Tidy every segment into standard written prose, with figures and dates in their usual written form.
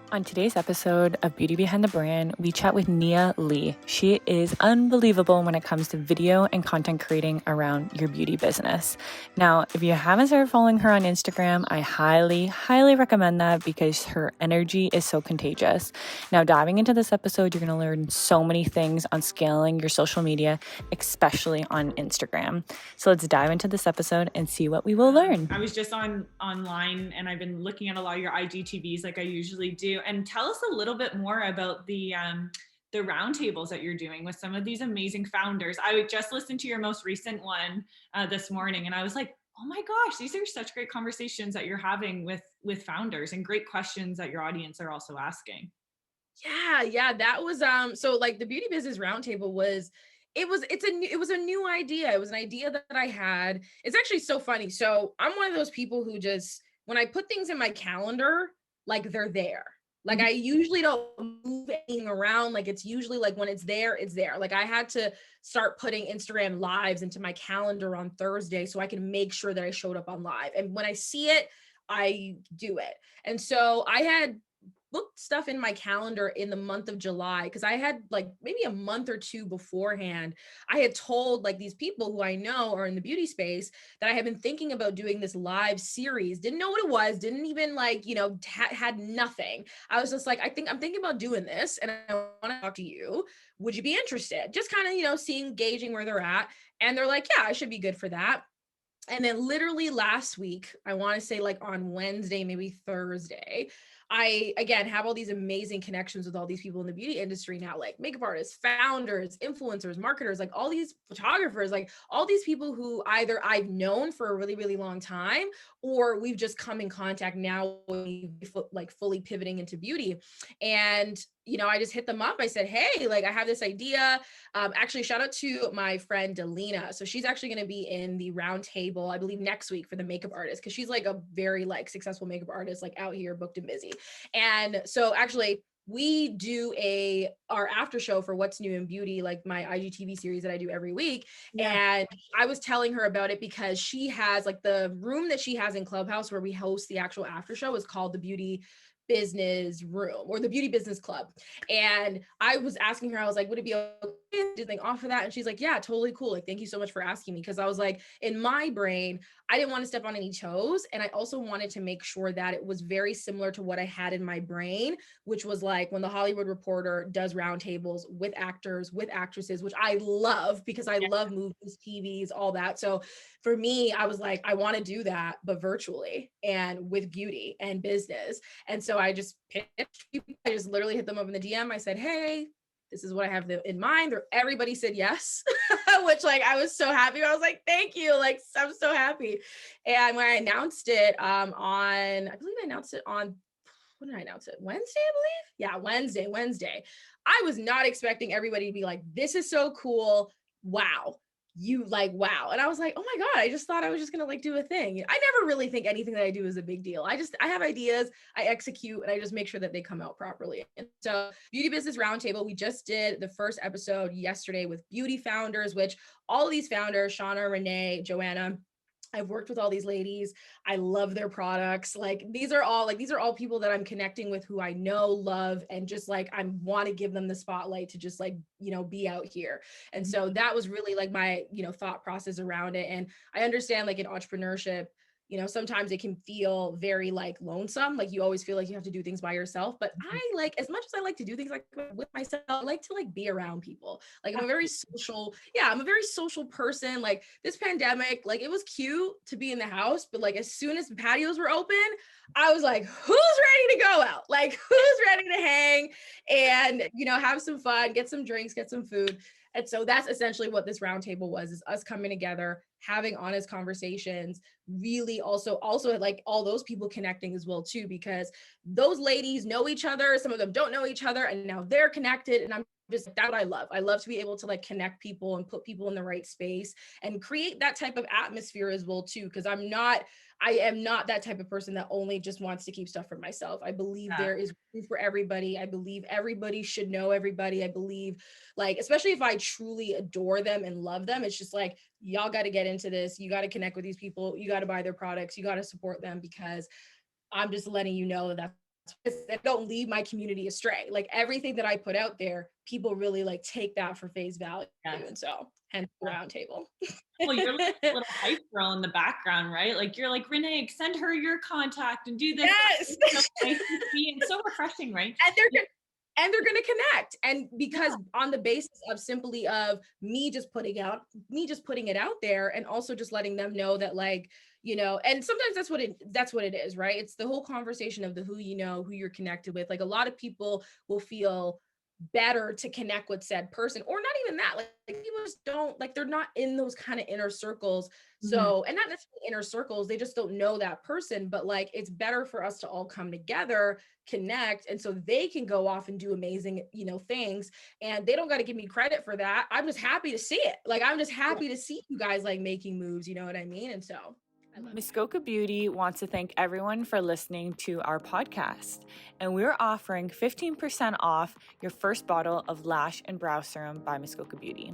On today's episode of Beauty Behind the Brand, we chat with Nia Lee. She is unbelievable when it comes to video and content creating around your beauty business. Now, if you haven't started following her on Instagram, I highly recommend that because her energy is so contagious. Now, diving into this episode, you're going to learn so many things on scaling your social media, especially on Instagram. So let's dive into this episode and see what we will learn. I was just online and I've been looking at a lot of your IGTVs like I usually do. And tell us a little bit more about the roundtables that you're doing with some of these amazing founders. I just listened to your most recent one this morning, and I was like, oh my gosh, these are such great conversations that you're having with founders, and great questions that your audience are also asking. Yeah, that was so like the beauty business roundtable was it was a new idea. It was an idea that I had. It's actually so funny. So I'm one of those people who just when I put things in my calendar, like they're there. Like I usually don't move anything around. Like it's usually like when it's there, it's there. Like I had to start putting Instagram lives into my calendar on Thursday so I can make sure that I showed up on live. And when I see it, I do it. And so I had booked stuff in my calendar in the month of July because I had like maybe a month or two beforehand. I had told like these people who I know are in the beauty space that I had been thinking about doing this live series. Didn't know what it was, didn't even like, had nothing. I was just like, I'm thinking about doing this and I want to talk to you. Would you be interested? Just kind of, seeing, gauging where they're at. And they're like, yeah, I should be good for that. And then literally last week, I want to say like on Wednesday, maybe Thursday, I again have all these amazing connections with all these people in the beauty industry now, like makeup artists, founders, influencers, marketers, like all these photographers, like all these people who either I've known for a really, really long time, or we've just come in contact now, like fully pivoting into beauty. And I just hit them up. I said, hey, like I have this idea. Actually, shout out to my friend Delina. So she's actually going to be in the round table, I believe, next week for the makeup artist, because she's like a very like successful makeup artist, like out here booked and busy. And so actually we do our after show for What's New in Beauty, like my IGTV series that I do every week. Yeah. And I was telling her about it because she has like the room that she has in Clubhouse where we host the actual after show is called the Beauty Business Room or the Beauty Business Club. And I was asking her, I was like, would it be okay to do anything off of that? And she's like, yeah, totally cool. Like, thank you so much for asking me. Cause I was like, in my brain, I didn't want to step on any toes. And I also wanted to make sure that it was very similar to what I had in my brain, which was like when the Hollywood Reporter does roundtables with actors, with actresses, which I love because I love movies, TVs, all that. So for me, I was like, I want to do that, but virtually and with beauty and business. And so I just pitched people. I just literally hit them up in the DM. I said, hey, this is what I have in mind. Everybody said yes, which like, I was so happy. I was like, thank you. Like, I'm so happy. And when I announced it I believe I announced it on, when did I announce it? Wednesday, I believe. Yeah, Wednesday. I was not expecting everybody to be like, this is so cool. Wow. Wow. And I was like, oh my God, I just thought I was just going to like do a thing. I never really think anything that I do is a big deal. I have ideas, I execute, and I just make sure that they come out properly. And so Beauty Business Roundtable, we just did the first episode yesterday with beauty founders, which all of these founders, Shauna, Renee, Joanna, I've worked with all these ladies. I love their products. Like these are all people that I'm connecting with who I know, love, and just like, I want to give them the spotlight to just like, be out here. And so that was really like my, thought process around it. And I understand like in entrepreneurship, sometimes it can feel very like lonesome. Like you always feel like you have to do things by yourself. But I like, as much as I like to do things like with myself, I like to like be around people. Like I'm a very social person. Like this pandemic, like it was cute to be in the house, but like as soon as the patios were open, I was like, who's ready to go out? Like who's ready to hang and, have some fun, get some drinks, get some food. And so that's essentially what this roundtable was, is us coming together, having honest conversations, really also like all those people connecting as well too, because those ladies know each other. Some of them don't know each other and now they're connected. And I'm just, that's what I love. I love to be able to like connect people and put people in the right space and create that type of atmosphere as well too. Cause I am not that type of person that only just wants to keep stuff for myself. I believe there is room for everybody. I believe everybody should know everybody. I believe like, especially if I truly adore them and love them, it's just like, y'all got to get into this. You got to connect with these people. You got to buy their products. You got to support them because I'm just letting you know that that's that don't lead my community astray. Like everything that I put out there, people really like take that for face value. Yes. And so hence the roundtable. Well, you're like a little hype girl in the background, right? Like you're like, Renee, send her your contact and do this. Yes. It's so nice to see and so refreshing, right? And they're going to connect. And because on the basis of simply of me just putting it out there, and also just letting them know that, like, you know, and sometimes that's what it is, right? It's the whole conversation of the who you know, who you're connected with. Like a lot of people will feel better to connect with said person, or not even that, like people just don't, like they're not in those kind of inner circles. So and not necessarily inner circles, they just don't know that person, but like it's better for us to all come together, connect, and so they can go off and do amazing, you know, things, and they don't got to give me credit for that. I'm just happy to see it. Like I'm just happy to see you guys like making moves, you know what I mean? And so Miskoka Beauty wants to thank everyone for listening to our podcast, and we're offering 15% off your first bottle of Lash and Brow Serum by Miskoka Beauty.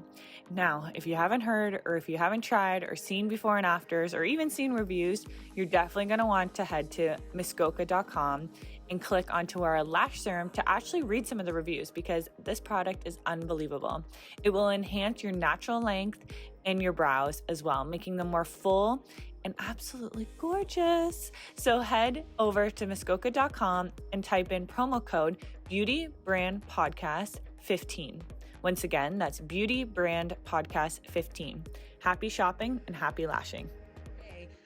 Now, if you haven't heard, or if you haven't tried or seen before and afters, or even seen reviews, you're definitely going to want to head to miskoka.com and click onto our lash serum to actually read some of the reviews, because this product is unbelievable. It will enhance your natural length and your brows as well, making them more full and absolutely gorgeous. So head over to miskoka.com and type in promo code Beauty Brand Podcast 15. Once again, that's Beauty Brand Podcast 15. Happy shopping and happy lashing.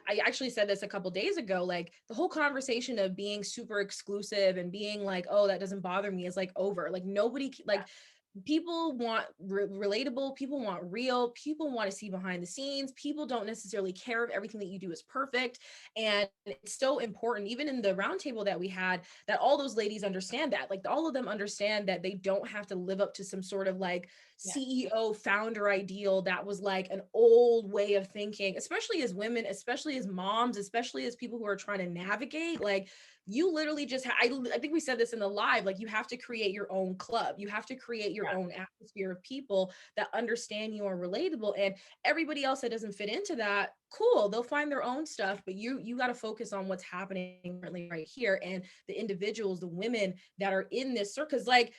I actually said this a couple days ago, like the whole conversation of being super exclusive and being like, oh, that doesn't bother me, is like over. Like nobody, like people want relatable, people want real, people want to see behind the scenes, people don't necessarily care if everything that you do is perfect. And it's so important, even in the roundtable that we had, that all those ladies understand that, like all of them understand that they don't have to live up to some sort of like CEO founder ideal that was like an old way of thinking, especially as women, especially as moms, especially as people who are trying to navigate. Like you literally just I think we said this in the live, like you have to create your own club, you have to create your own atmosphere of people that understand you are relatable, and everybody else that doesn't fit into that, cool, they'll find their own stuff, but you got to focus on what's happening currently right here, and the individuals, the women that are in this circle, because like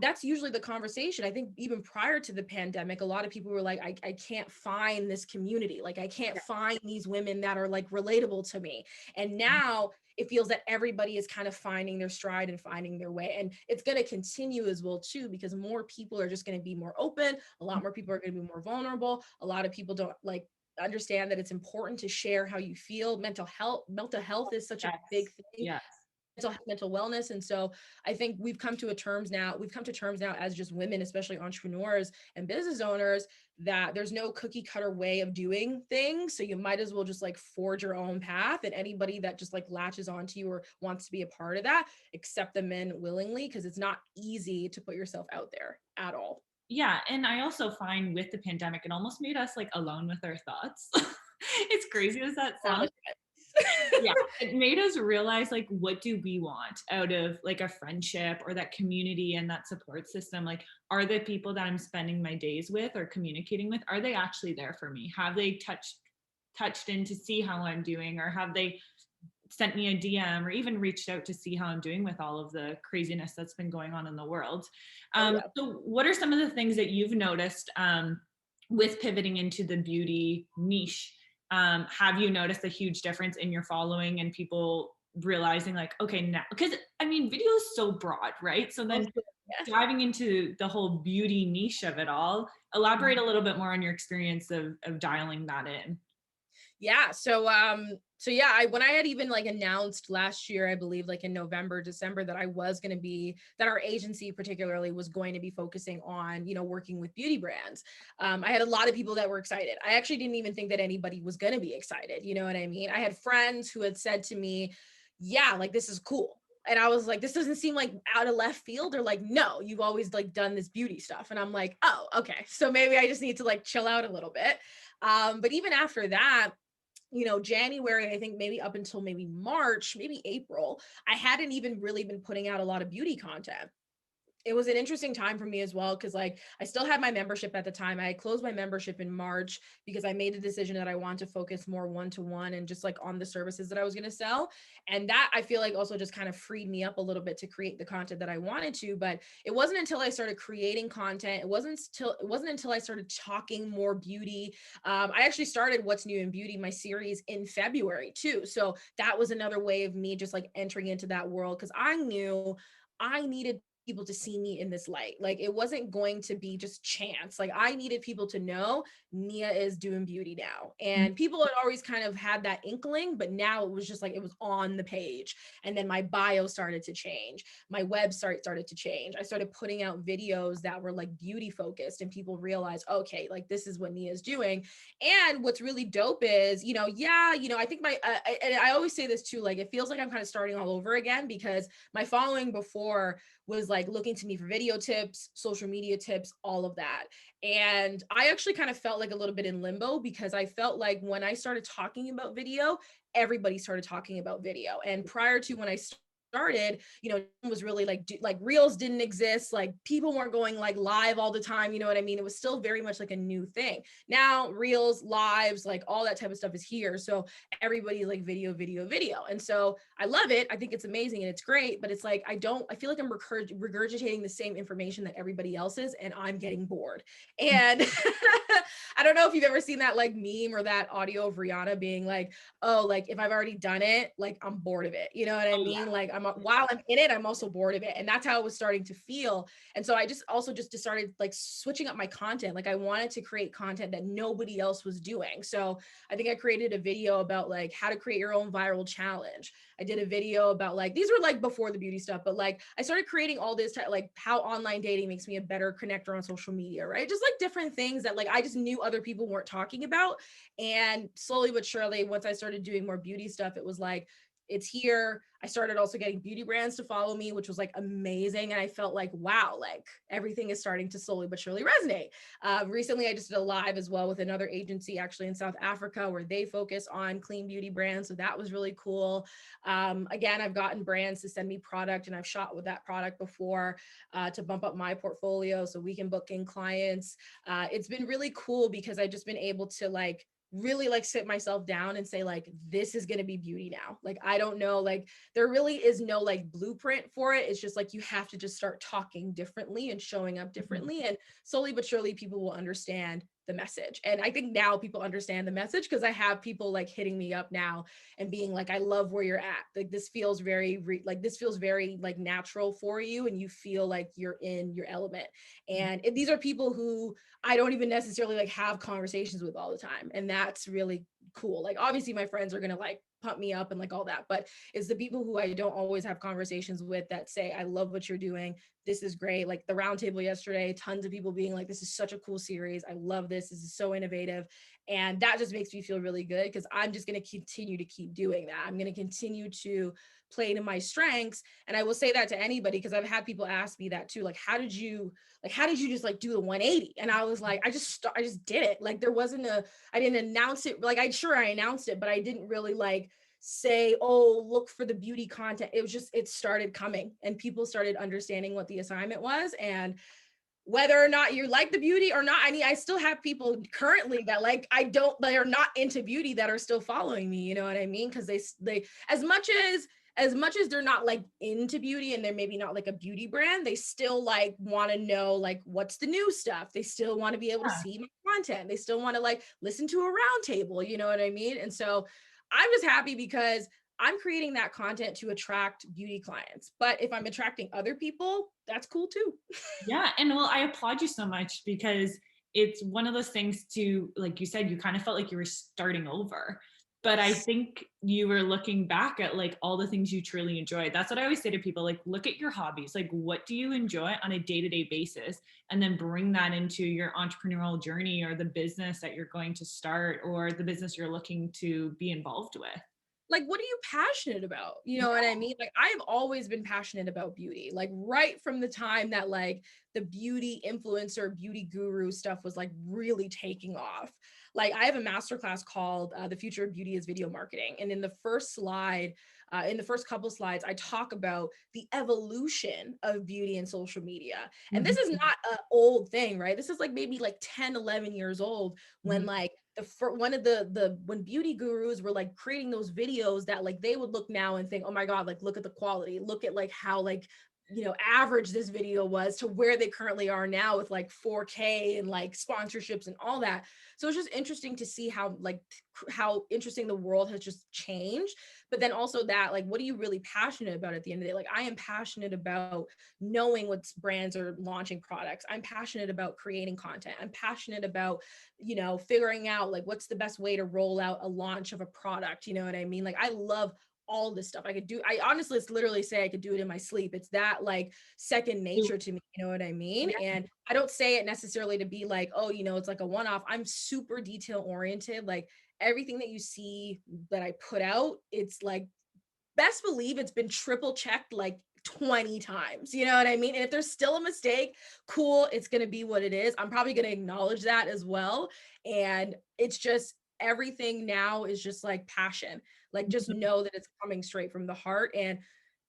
that's usually the conversation. I think even prior to the pandemic, a lot of people were like, I can't find this community. Like I can't find these women that are like relatable to me. And now it feels that everybody is kind of finding their stride and finding their way. And it's going to continue as well too, because more people are just going to be more open. A lot more people are going to be more vulnerable. A lot of people don't like understand that it's important to share how you feel. Mental health is such a big thing. Mental wellness. And so I think we've come to terms now as just women, especially entrepreneurs and business owners, that there's no cookie cutter way of doing things. So you might as well just like forge your own path, and anybody that just like latches onto you or wants to be a part of that, accept them in willingly, because it's not easy to put yourself out there at all. Yeah. And I also find with the pandemic, it almost made us like alone with our thoughts. It's crazy as that sounds. Yeah, it made us realize like, what do we want out of like a friendship or that community and that support system? Like, are the people that I'm spending my days with or communicating with, are they actually there for me? Have they touched in to see how I'm doing, or have they sent me a DM or even reached out to see how I'm doing with all of the craziness that's been going on in the world? So what are some of the things that you've noticed with pivoting into the beauty niche? Have you noticed a huge difference in your following and people realizing like, okay, now, because I mean, video is so broad, right? So then diving into the whole beauty niche of it all, elaborate a little bit more on your experience of dialing that in. Yeah. So yeah, when I had even like announced last year, I believe like in November, December, that that our agency particularly was going to be focusing on, you know, working with beauty brands. I had a lot of people that were excited. I actually didn't even think that anybody was going to be excited. You know what I mean? I had friends who had said to me, yeah, like this is cool. And I was like, this doesn't seem like out of left field. Or like, no, you've always like done this beauty stuff. And I'm like, oh, okay. So maybe I just need to like chill out a little bit. But even after that, you know, January, I think maybe up until maybe March, maybe April, I hadn't even really been putting out a lot of beauty content. It was an interesting time for me as well, because like I still had my membership at the time. I closed my membership in March because I made the decision that I want to focus more one-to-one and just like on the services that I was going to sell. And that I feel like also just kind of freed me up a little bit to create the content that I wanted to. But it wasn't until I started creating content, it wasn't until I started talking more beauty. I actually started What's New in Beauty, my series, in February too. So that was another way of me just like entering into that world, because I knew I needed people to see me in this light. Like it wasn't going to be just chance. Like I needed people to know Nia is doing beauty now. And people had always kind of had that inkling, but now it was just like it was on the page. And then my bio started to change. My website started to change. I started putting out videos that were like beauty focused, and people realized, okay, like this is what Nia's doing. And what's really dope is, I think and I always say this too, like it feels like I'm kind of starting all over again, because my following before was like looking to me for video tips, social media tips, all of that. And I actually kind of felt like a little bit in limbo, because I felt like when I started talking about video, everybody started talking about video. And prior to when I started, was really like reels didn't exist, like people weren't going like live all the time, you know what I mean? It was still very much like a new thing. Now reels, lives, like all that type of stuff is here. So everybody like video, video, video. And so I love it. I think it's amazing and it's great, but it's like I feel like I'm regurgitating the same information that everybody else is, and I'm getting bored. And I don't know if you've ever seen that like meme or that audio of Rihanna being like, oh, like if I've already done it, like I'm bored of it. You know what I mean? Yeah. Like while I'm in it, I'm also bored of it. And that's how it was starting to feel. And so I just started like switching up my content. Like I wanted to create content that nobody else was doing. So I think I created a video about like how to create your own viral challenge. I did a video about like, these were like before the beauty stuff, but like I started creating all this like how online dating makes me a better connector on social media, right? Just like different things that like I just knew other people weren't talking about. And slowly but surely, once I started doing more beauty stuff, it was like, it's here. I started also getting beauty brands to follow me, which was like amazing. And I felt like, wow, like everything is starting to slowly but surely resonate. Recently, I just did a live as well with another agency actually in South Africa, where they focus on clean beauty brands. So that was really cool. Again, I've gotten brands to send me product, and I've shot with that product before to bump up my portfolio so we can book in clients. It's been really cool because I've just been able to like really like sit myself down and say like, this is going to be beauty now. Like I don't know, like there really is no like blueprint for it. It's just like you have to just start talking differently and showing up differently, and slowly but surely people will understand the message. And I think now people understand the message, because I have people like hitting me up now and being like, I love where you're at. Like this feels very this feels very like natural for you, and you feel like you're in your element. And these are people who I don't even necessarily like have conversations with all the time. And that's really cool. Like obviously my friends are going to like pump me up and like all that, but it's the people who I don't always have conversations with that say, I love what you're doing. This is great. Like the roundtable yesterday, tons of people being like, this is such a cool series. I love this. This is so innovative. And that just makes me feel really good, because I'm just going to continue to keep doing that. I'm going to continue to play to my strengths. And I will say that to anybody, because I've had people ask me that too. Like, how did you just like do the 180? And I was like, I just did it. Like there wasn't I didn't announce it. Like I announced it, but I didn't really like say, oh, look for the beauty content. It was just, it started coming, and people started understanding what the assignment was. And whether or not you like the beauty or not, I mean, I still have people currently that like, they are not into beauty that are still following me. You know what I mean? Because they, as much as they're not like into beauty, and they're maybe not like a beauty brand, they still like want to know like what's the new stuff. They still want to be able to see my content. They still want to like listen to a round table, you know what I mean? And so I'm just happy because I'm creating that content to attract beauty clients. But if I'm attracting other people, that's cool too. Yeah. And well, I applaud you so much, because it's one of those things to, like you said, you kind of felt like you were starting over. But I think you were looking back at like all the things you truly enjoyed. That's what I always say to people, like, look at your hobbies. Like, what do you enjoy on a day-to-day basis? And then bring that into your entrepreneurial journey, or the business that you're going to start, or the business you're looking to be involved with. Like, what are you passionate about? You know what I mean? Like, I've always been passionate about beauty, like right from the time that like the beauty influencer, beauty guru stuff was like really taking off. Like I have a masterclass called The Future of Beauty is Video Marketing. And in the first slide, in the first couple slides, I talk about the evolution of beauty and social media. And this is not an old thing, right? This is like maybe like 10, 11 years old when like one of the when beauty gurus were like creating those videos that like they would look now and think, oh my God, like look at the quality, look at like how like, you know, average this video was to where they currently are now with like 4K and like sponsorships and all that. So it's just interesting to see how like how interesting the world has just changed. But then also that like, what are you really passionate about at the end of the day? Like I am passionate about knowing what brands are launching products. I'm passionate about creating content. I'm passionate about, you know, figuring out like what's the best way to roll out a launch of a product. You know what I mean? Like I love all this stuff. I honestly literally say I could do it in my sleep. It's that like second nature to me, you know what I mean? Yeah. And I don't say it necessarily to be like, oh, you know, it's like a one-off. I'm super detail oriented. Like everything that you see that I put out, it's like, best believe it's been triple checked like 20 times, you know what I mean? And if there's still a mistake, cool, it's going to be what it is. I'm probably going to acknowledge that as well. And it's just everything now is just like passion. Like just know that it's coming straight from the heart. And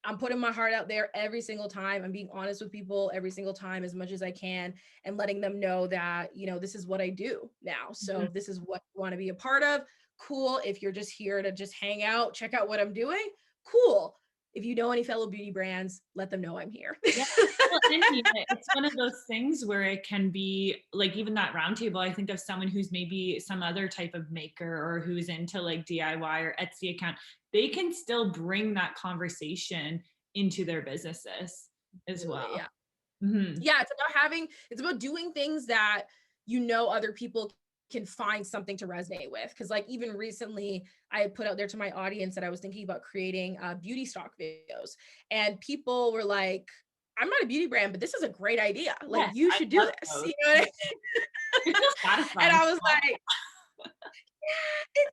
I'm putting my heart out there every single time. I'm being honest with people every single time as much as I can and letting them know that, you know, this is what I do now. So this is what you want to be a part of. Cool. If you're just here to just hang out, check out what I'm doing. Cool. If you know any fellow beauty brands, let them know I'm here. Yeah. Well, and, you know, it's one of those things where it can be like even that roundtable. I think of someone who's maybe some other type of maker or who's into like DIY or Etsy account. They can still bring that conversation into their businesses as well. Yeah. Yeah. It's about doing things that, you know, other people can find something to resonate with. Cause like even recently I had put out there to my audience that I was thinking about creating beauty stock videos and people were like, I'm not a beauty brand, but this is a great idea. Like Yes, you should do this. those. You know what I mean? And I was like,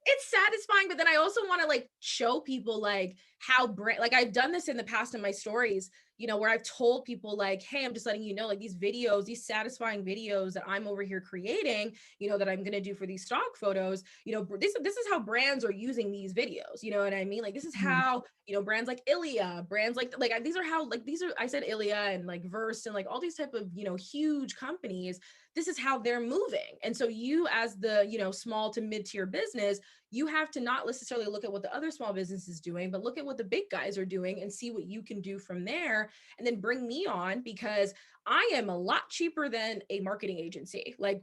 it's satisfying, but then I also want to like show people like how like I've done this in the past in my stories, you know, where I've told people like, hey, I'm just letting you know, like these videos, these satisfying videos that I'm over here creating, you know, that I'm going to do for these stock photos, you know, this is how brands are using these videos. You know what I mean? Like, this is how, you know, brands like Ilia, brands like these are how, like, these are, I said Ilia and like Verse and like all these type of, you know, huge companies, this is how they're moving. And so you as the, you know, small to mid-tier business, you have to not necessarily look at what the other small business is doing, but look at what the big guys are doing and see what you can do from there. And then bring me on because I am a lot cheaper than a marketing agency, like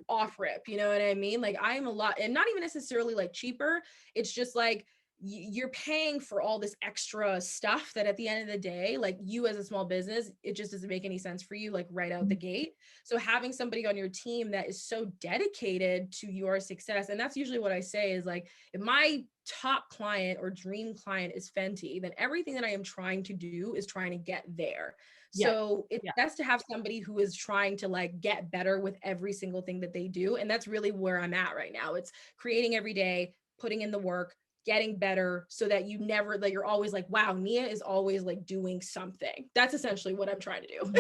off rip, you know what I mean? Like I am a lot, and not even necessarily like cheaper. It's just like, you're paying for all this extra stuff that at the end of the day, like you as a small business, it just doesn't make any sense for you, like right out the gate. So having somebody on your team that is so dedicated to your success, and that's usually what I say is like, if my top client or dream client is Fenty, then everything that I am trying to do is trying to get there. So it's best to have somebody who is trying to like get better with every single thing that they do. And that's really where I'm at right now. It's creating every day, putting in the work, getting better so that you never, like, you're always like, wow, Nia is always like doing something. That's essentially what I'm trying to do.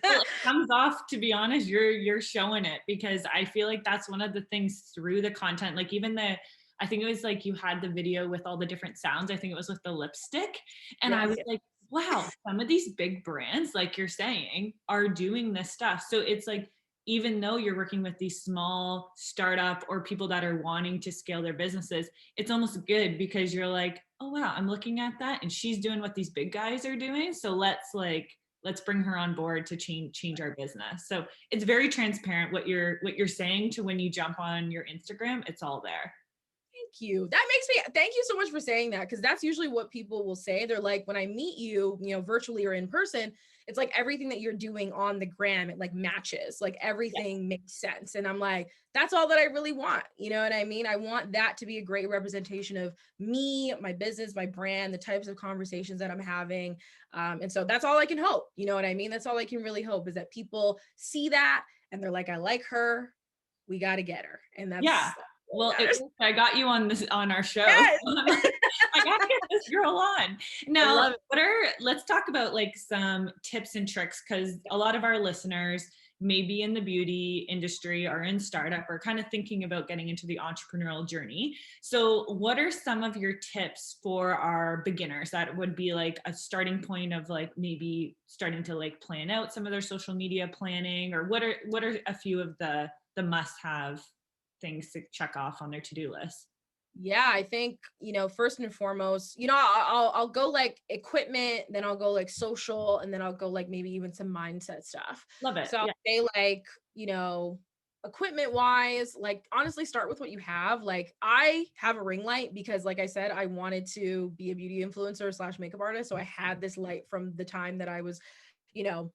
Well, it comes off, to be honest, you're showing it, because I feel like that's one of the things through the content, like even I think it was like you had the video with all the different sounds. I think it was with the lipstick. And I was like, wow, some of these big brands, like you're saying, are doing this stuff. So it's like, even though you're working with these small startup or people that are wanting to scale their businesses, it's almost good because you're like, oh wow, I'm looking at that and she's doing what these big guys are doing. So let's bring her on board to change our business. So it's very transparent what you're saying to when you jump on your Instagram, it's all there. Thank you. That makes me, thank you so much for saying that. Cause that's usually what people will say. They're like, when I meet you, you know, virtually or in person, it's like everything that you're doing on the gram, it like matches, like everything makes sense. And I'm like, that's all that I really want. You know what I mean? I want that to be a great representation of me, my business, my brand, the types of conversations that I'm having. And so that's all I can hope. You know what I mean? That's all I can really hope is that people see that and they're like, I like her. We got to get her. And that's, Well, I got you on our show. Yes. gotta get this girl on. I Now, love it. let's talk about like some tips and tricks, because a lot of our listeners may be in the beauty industry or in startup or kind of thinking about getting into the entrepreneurial journey. So what are some of your tips for our beginners that would be like a starting point of like maybe starting to like plan out some of their social media planning, or what are a few of the must-have things to check off on their to-do list? Yeah, I think, first and foremost, I'll go like equipment, then I'll go like social, and then I'll go like maybe even some mindset stuff. Love it. So I'll Yeah. say like, equipment wise, like honestly start with what you have. Like I have a ring light because like I said, I wanted to be a beauty influencer slash makeup artist. So I had this light from the time that I was, you know,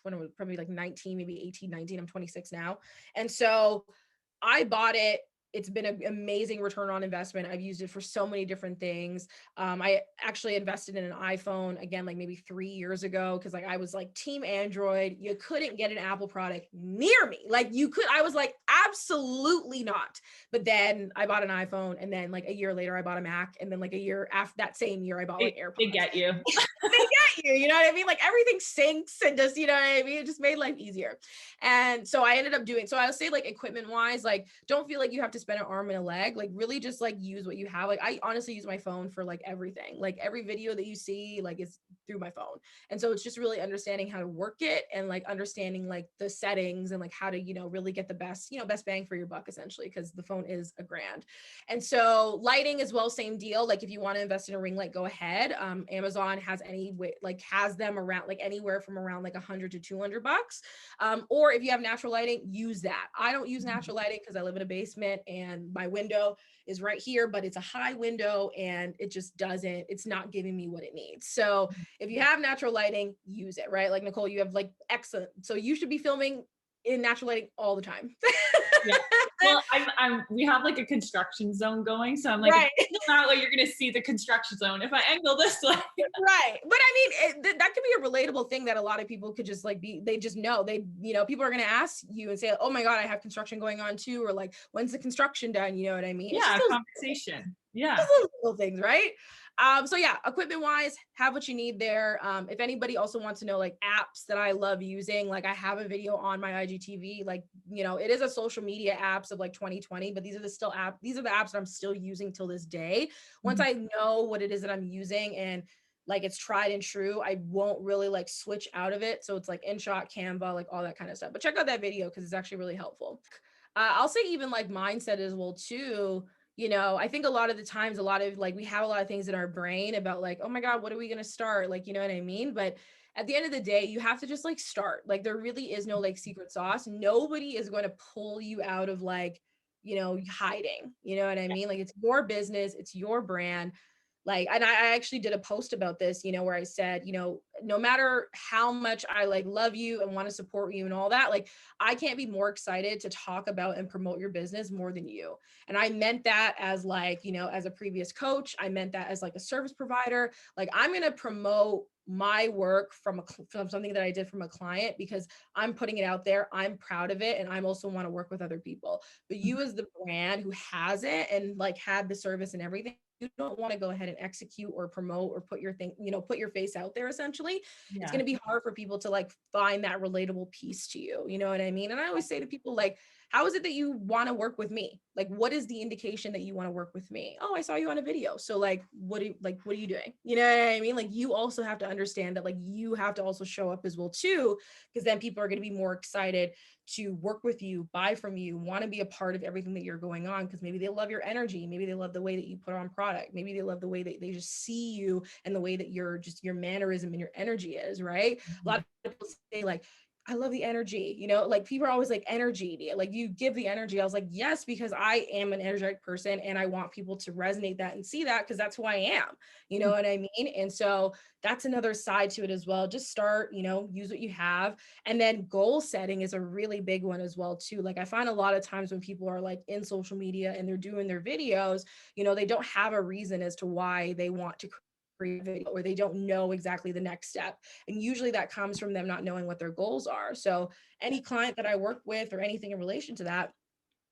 when I was probably like 19, maybe 18, 19. I'm 26 now. And so I bought it. It's been an amazing return on investment. I've used it for so many different things. I actually invested in an iPhone again, like maybe 3 years ago, because like I was like team Android. You couldn't get an Apple product near me. Like you could, I was like, absolutely not. But then I bought an iPhone, and then like a year later, I bought a Mac, and then like a year after that same year, I bought like They AirPods. get you. They get you, you know what I mean? Like everything syncs and just, you know what I mean? It just made life easier. And so I ended up doing, so I'll say like equipment wise, like don't feel like you have to spend an arm and a leg, like really just like use what you have. Like I honestly use my phone for like everything, like every video that you see, like is through my phone. And so it's just really understanding how to work it and like understanding like the settings and like how to, really get the best, best bang for your buck essentially, because the phone is a grand. And so lighting as well, same deal. Like if you want to invest in a ring light, go ahead. Amazon has any way, like has them around like anywhere from around like 100 to 200 bucks. Or if you have natural lighting, use that. I don't use natural lighting because I live in a basement and my window is right here, but it's a high window and it just doesn't, it's not giving me what it needs. So if you have natural lighting, use it, right? Like Nicole, you have like excellent. So you should be filming in natural lighting all the time. Yeah. Well, we have like a construction zone going. So I'm like, right. if you angle that way, you're going to see the construction zone. If I angle this way. Right. But I mean, that could be a relatable thing that a lot of people could just like they just know, people are going to ask you and say, oh my God, I have construction going on too. Or like, when's the construction done? You know what I mean? It's Yeah, just conversation. Yeah. those little things, right? So yeah, equipment wise, have what you need there. If anybody also wants to know like apps that I love using, like I have a video on my IGTV, like, it is a social media apps of like 2020, but these are the apps that I'm still using till this day. Once I know what it is that I'm using and like it's tried and true, I won't really like switch out of it. So it's like InShot, Canva, like all that kind of stuff. But check out that video because it's actually really helpful. I'll say even like mindset as well too. I think a lot of the times, a lot of like, we have a lot of things in our brain about like, oh my God, what are we going to start? Like, you know what I mean? But at the end of the day, you have to just like start. Like, there really is no like secret sauce. Nobody is going to pull you out of like, hiding. You know what I mean? Like, it's your business, it's your brand. Like, and I actually did a post about this, where I said, no matter how much I like love you and want to support you and all that, like, I can't be more excited to talk about and promote your business more than you. And I meant that as like, as a previous coach, I meant that as like a service provider. Like, I'm going to promote my work from something that I did from a client because I'm putting it out there. I'm proud of it. And I also want to work with other people. But you as the brand who has it and like had the service and everything, you don't want to go ahead and execute or promote or put your thing, put your face out there essentially. Yeah. It's going to be hard for people to like find that relatable piece to you. You know what I mean? And I always say to people like, how is it that you want to work with me? Like, what is the indication that you want to work with me? Oh, I saw you on a video. So like, what are you doing? You know what I mean? Like, you also have to understand that like, you have to also show up as well too, because then people are going to be more excited to work with you, buy from you, want to be a part of everything that you're going on. Because maybe they love your energy. Maybe they love the way that you put on product. Maybe they love the way that they just see you and the way that your mannerism and your energy is, right? A lot of people say like, I love the energy, like people are always like energy, like you give the energy. I was like, yes, because I am an energetic person and I want people to resonate that and see that because that's who I am, you know what I mean? And so that's another side to it as well. Just start, use what you have. And then goal setting is a really big one as well too. Like I find a lot of times when people are like in social media and they're doing their videos, they don't have a reason as to why they want to create a video or they don't know exactly the next step. And usually that comes from them not knowing what their goals are. So any client that I work with or anything in relation to that,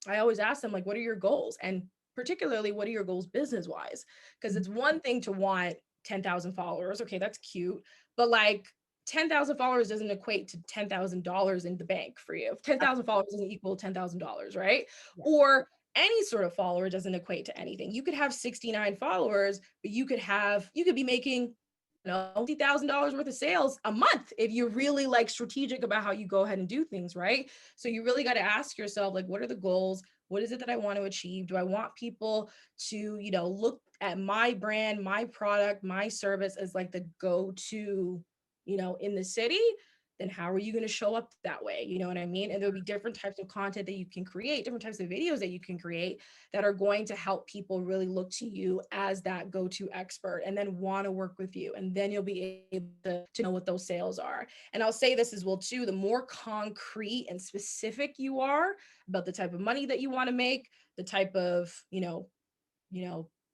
I always ask them like, what are your goals? And particularly what are your goals business wise? Because it's one thing to want 10,000 followers. Okay, that's cute. But like 10,000 followers doesn't equate to $10,000 in the bank for you. 10,000 followers doesn't equal $10,000, right? Yeah. Or any sort of follower doesn't equate to anything. You could have 69 followers, but you could be making $50,000 worth of sales a month if you're really like strategic about how you go ahead and do things, right? So you really got to ask yourself, like, what are the goals? What is it that I want to achieve? Do I want people to, look at my brand, my product, my service as like the go-to, in the city? Then how are you going to show up that way? You know what I mean? And there'll be different types of content that you can create, different types of videos that you can create that are going to help people really look to you as that go-to expert and then want to work with you. And then you'll be able to know what those sales are. And I'll say this as well too, the more concrete and specific you are about the type of money that you want to make, the type of,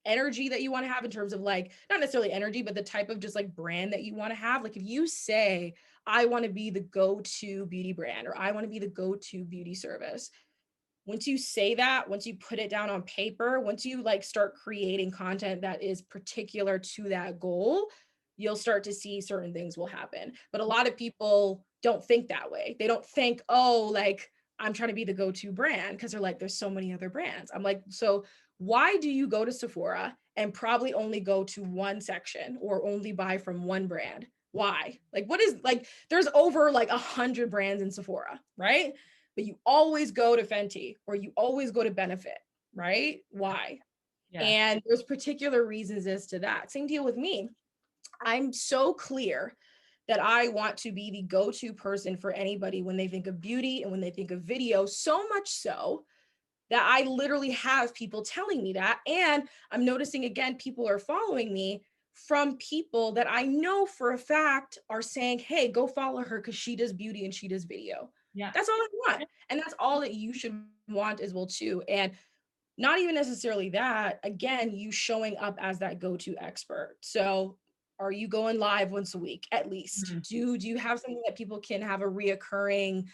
energy that you want to have in terms of like, not necessarily energy, but the type of just like brand that you want to have. Like if you say, I want to be the go-to beauty brand, or I want to be the go-to beauty service. Once you say that, once you put it down on paper, once you like start creating content that is particular to that goal, you'll start to see certain things will happen. But a lot of people don't think that way. They don't think, oh, like I'm trying to be the go-to brand, because they're like, there's so many other brands. I'm like, so why do you go to Sephora and probably only go to one section or only buy from one brand? Why? Like, what is like, there's over like 100 brands in Sephora, right? But you always go to Fenty or you always go to Benefit, right? Why? Yeah. And there's particular reasons as to that. Same deal with me. I'm so clear that I want to be the go-to person for anybody when they think of beauty and when they think of video, so much so that I literally have people telling me that. And I'm noticing again, people are following me from people that I know for a fact are saying, hey, go follow her because she does beauty and she does video. Yeah. That's all I want. And that's all that you should want as well too. And not even necessarily that, again, you showing up as that go-to expert. So are you going live once a week at least? Mm-hmm. Do you have something that people can have a reoccurring,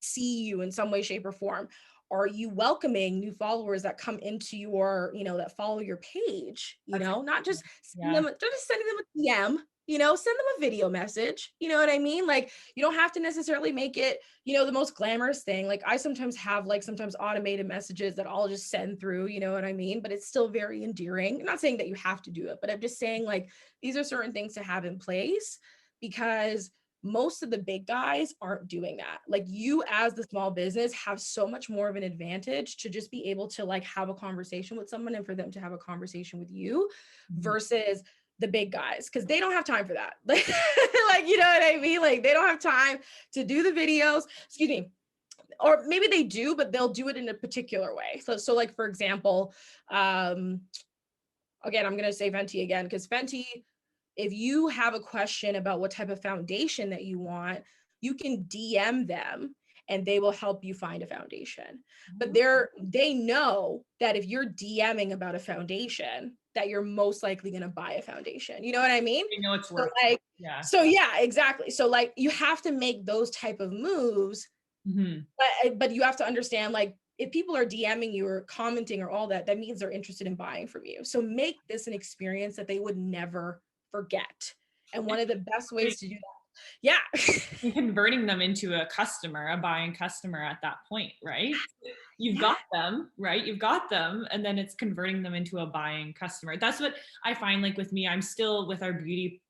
see you in some way, shape, or form? Are you welcoming new followers that come into your, that follow your page, not just sending them a DM, send them a video message, you know what I mean? Like, you don't have to necessarily make it, the most glamorous thing. Like I sometimes have sometimes automated messages that I'll just send through, you know what I mean? But it's still very endearing. I'm not saying that you have to do it, but I'm just saying like, these are certain things to have in place because most of the big guys aren't doing that. Like you as the small business have so much more of an advantage to just be able to like have a conversation with someone and for them to have a conversation with you versus the big guys, because they don't have time for that. Like, you know what I mean? Like they don't have time to do the videos, excuse me, or maybe they do, but they'll do it in a particular way. So like, for example, again, I'm going to say Fenty again, because Fenty, if you have a question about what type of foundation that you want, you can DM them and they will help you find a foundation. But they know that if you're DMing about a foundation, that you're most likely going to buy a foundation. You know what I mean? You know it's worth it. Yeah. So yeah, exactly. So like you have to make those type of moves, but you have to understand like if people are DMing you or commenting or all that, that means they're interested in buying from you. So make this an experience that they would never forget. And one of the best ways to do that, yeah. And converting them into a customer, a buying customer at that point, right? You've got them, right? You've got them. And then it's converting them into a buying customer. That's what I find like with me, I'm still with our beauty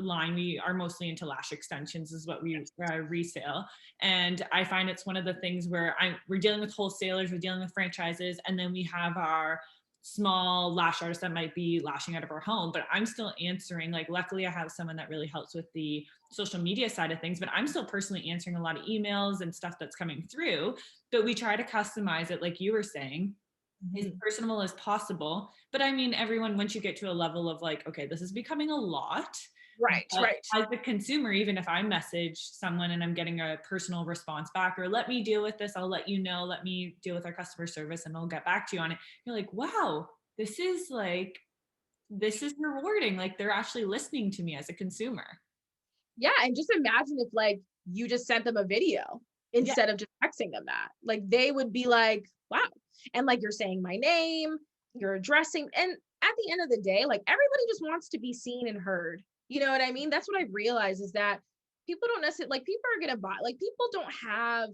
line. We are mostly into lash extensions is what we resale. And I find it's one of the things where we're dealing with wholesalers, we're dealing with franchises, and then we have our small lash artists that might be lashing out of our home, but I'm still answering, like, luckily I have someone that really helps with the social media side of things, but I'm still personally answering a lot of emails and stuff that's coming through. But we try to customize it, like you were saying, as personal as possible. But I mean, everyone, once you get to a level of like, okay, this is becoming a lot. Right. As a consumer, even if I message someone and I'm getting a personal response back, or let me deal with this, I'll let you know, let me deal with our customer service and I'll get back to you on it. You're like, wow, this is rewarding. Like they're actually listening to me as a consumer. Yeah. And just imagine if like you just sent them a video instead of just texting them that. Like they would be like, wow. And like you're saying my name, you're addressing, and at the end of the day, like everybody just wants to be seen and heard. You know what I mean? That's what I've realized is that people don't necessarily like people are gonna buy, like people don't have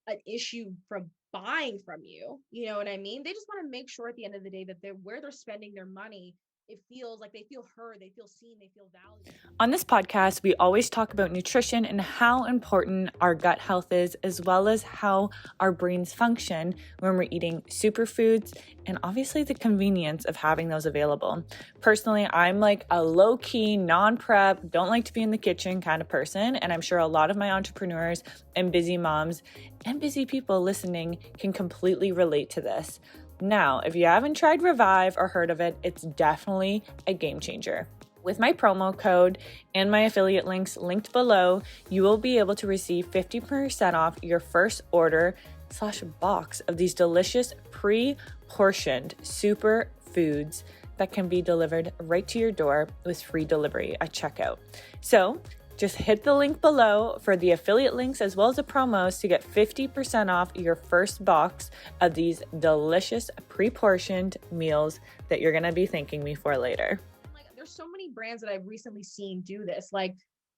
an issue from buying from you. You know what I mean? They just want to make sure at the end of the day that they're where they're spending their money, it feels like they feel heard, they feel seen, they feel valued. On this podcast, we always talk about nutrition and how important our gut health is, as well as how our brains function when we're eating superfoods, and obviously the convenience of having those available. Personally, I'm like a low-key, non-prep, don't like to be in the kitchen kind of person, and I'm sure a lot of my entrepreneurs and busy moms and busy people listening can completely relate to this. Now, if you haven't tried Revive or heard of it, it's definitely a game changer. With my promo code and my affiliate links linked below, you will be able to receive 50% off your first order / box of these delicious pre-portioned superfoods that can be delivered right to your door with free delivery at checkout. So just hit the link below for the affiliate links as well as the promos to get 50% off your first box of these delicious pre-portioned meals that you're going to be thanking me for later. Like there's so many brands that I've recently seen do this. Like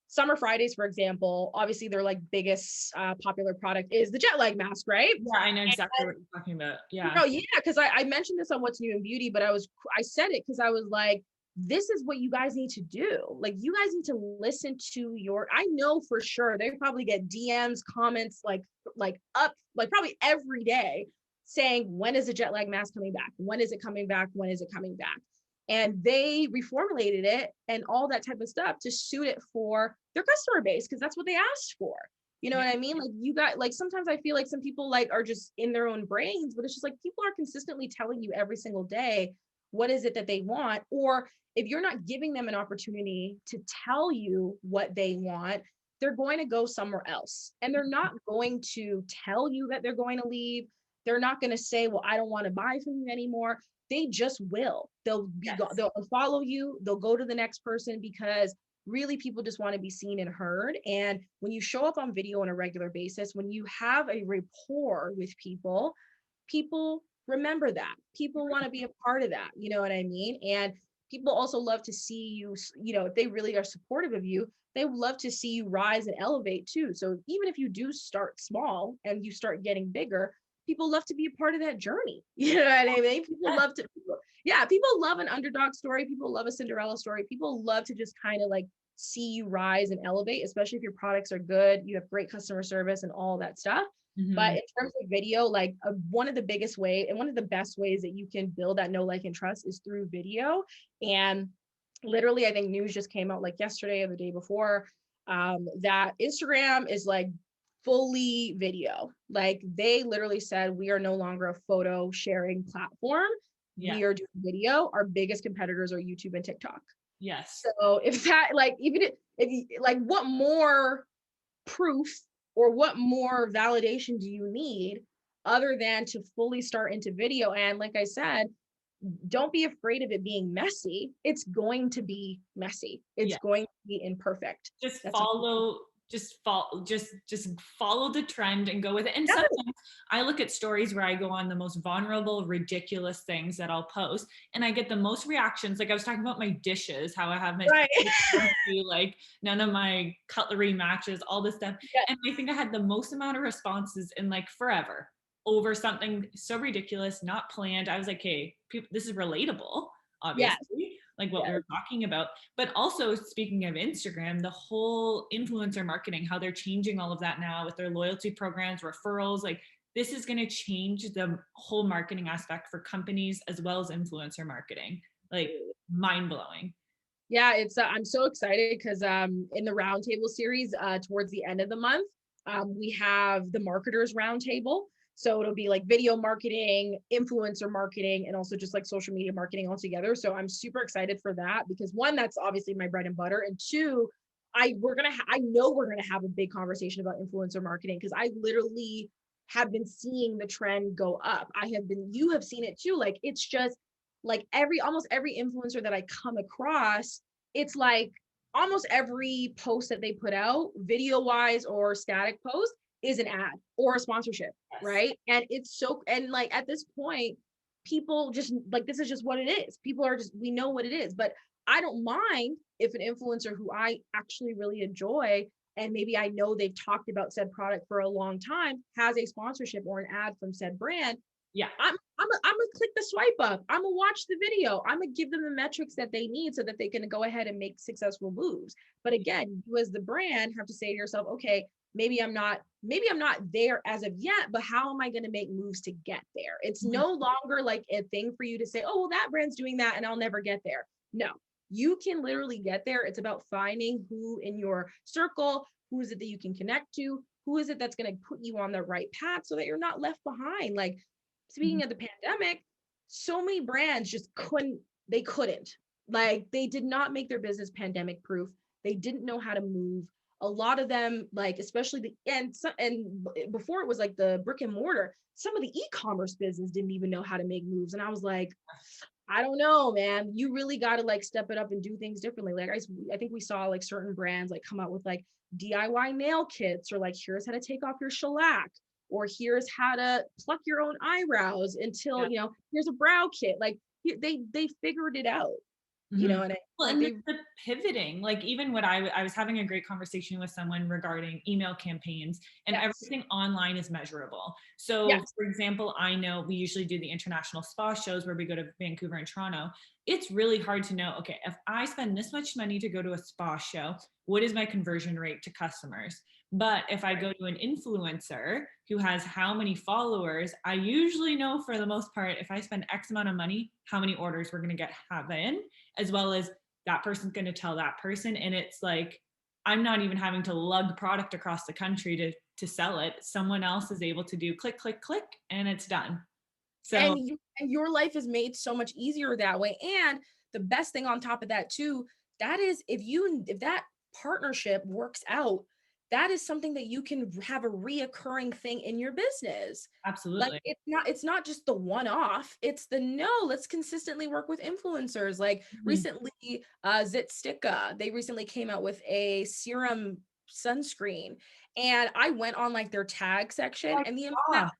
Summer Fridays, for example, obviously their like biggest popular product is the jet lag mask, right? Yeah, I know exactly what you're talking about. Yeah. No, yeah, because I mentioned this on What's New in Beauty, but I said it because I was like, this is what you guys need to do. Like you guys need to listen to I know for sure they probably get DMs, comments like up, like probably every day saying, when is the jet lag mask coming back? When is it coming back? When is it coming back? And they reformulated it and all that type of stuff to suit it for their customer base because that's what they asked for. You know what I mean? Like you got like sometimes I feel like some people like are just in their own brains, but it's just like people are consistently telling you every single day what is it that they want, or if you're not giving them an opportunity to tell you what they want, they're going to go somewhere else. And they're not going to tell you that they're going to leave. They're not going to say, well, I don't want to buy from you anymore. They just will. They'll follow you. They'll go to the next person because really people just want to be seen and heard. And when you show up on video on a regular basis, when you have a rapport with people remember that. People want to be a part of that. You know what I mean? And people also love to see you, you know, if they really are supportive of you, they love to see you rise and elevate too. So even if you do start small and you start getting bigger, people love to be a part of that journey. You know what I mean? People love an underdog story. People love a Cinderella story. People love to just kind of like see you rise and elevate, especially if your products are good, you have great customer service and all that stuff. Mm-hmm. But in terms of video, like one of the biggest ways and one of the best ways that you can build that know, like, and trust is through video. And literally, I think news just came out like yesterday or the day before that Instagram is like fully video. Like they literally said, we are no longer a photo sharing platform. Yeah. We are doing video. Our biggest competitors are YouTube and TikTok. Yes. So if that, like, even if you, like, what more proof or what more validation do you need other than to fully start into video? And like I said, don't be afraid of it being messy. It's going to be messy. It's going to be imperfect. Just follow the trend and go with it. And sometimes I look at stories where I go on the most vulnerable, ridiculous things that I'll post and I get the most reactions. Like I was talking about my dishes, how I have my like none of my cutlery matches, all this stuff. Yeah. And I think I had the most amount of responses in like forever over something so ridiculous, not planned. I was like, hey, people, this is relatable, obviously. Like what we were talking about, but also speaking of Instagram, the whole influencer marketing, how they're changing all of that now with their loyalty programs, referrals, like this is going to change the whole marketing aspect for companies as well as influencer marketing, like mind blowing. Yeah, it's I'm so excited because in the roundtable series towards the end of the month, we have the marketers roundtable. So it'll be like video marketing, influencer marketing, and also just like social media marketing all together. So I'm super excited for that because one, that's obviously my bread and butter. And two, I know we're gonna have a big conversation about influencer marketing because I literally have been seeing the trend go up. You have seen it too. Like it's just like almost every influencer that I come across, it's like almost every post that they put out, video wise or static post, is an ad or a sponsorship, right? And it's so, and like at this point, people just like, this is just what it is. People are just, we know what it is. But I don't mind if an influencer who I actually really enjoy, and maybe I know they've talked about said product for a long time, has a sponsorship or an ad from said brand. Yeah. I'm gonna click the swipe up. I'm gonna watch the video. I'm gonna give them the metrics that they need so that they can go ahead and make successful moves. But again, you as the brand have to say to yourself, okay, maybe I'm not there as of yet, but how am I going to make moves to get there? It's Mhm. no longer like a thing for you to say, oh, well, that brand's doing that and I'll never get there. No, you can literally get there. It's about finding who in your circle, who is it that you can connect to, who is it that's going to put you on the right path so that you're not left behind. Like, speaking Mhm. of the pandemic, so many brands just couldn't. Like, they did not make their business pandemic proof. They didn't know how to move. A lot of them, like, especially and before it was like the brick and mortar, some of the e-commerce business didn't even know how to make moves. And I was like, I don't know, man. You really got to like step it up and do things differently. Like, I think we saw like certain brands like come out with like DIY nail kits, or like, here's how to take off your shellac, or here's how to pluck your own eyebrows until, Yeah. here's a brow kit. Like, they figured it out, Mhm. and Well, and and they the pivoting, like even what I was having a great conversation with someone regarding email campaigns, and yes, everything online is measurable. So, yes, for example, I know we usually do the international spa shows where we go to Vancouver and Toronto. It's really hard to know, okay, if I spend this much money to go to a spa show, what is my conversion rate to customers? But if I go to an influencer who has how many followers, I usually know for the most part, if I spend X amount of money, how many orders we're going to have in, as well as that person's going to tell that person. And it's like, I'm not even having to lug product across the country to sell it. Someone else is able to do click, click, click, and it's done. So and your life is made so much easier that way. And the best thing on top of that too, that is, if that partnership works out, that is something that you can have a reoccurring thing in your business. Like, absolutely. it's not just the one off, it's the, no, let's consistently work with influencers. Like, Mhm. recently, Zitstica, they recently came out with a serum sunscreen, and I went on like their tag section, I and saw.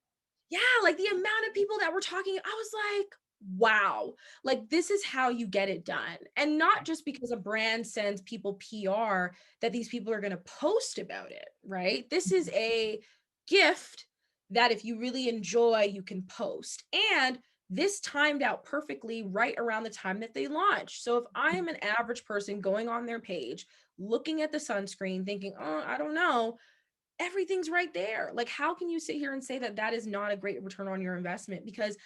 yeah, like the amount of people that were talking, I was like, wow, like, this is how you get it done. And not just because a brand sends people PR that these people are going to post about it, right? This is a gift that if you really enjoy, you can post. And this timed out perfectly right around the time that they launch. So if I am an average person going on their page, looking at the sunscreen, thinking, oh, I don't know, everything's right there. Like, how can you sit here and say that that is not a great return on your investment? Because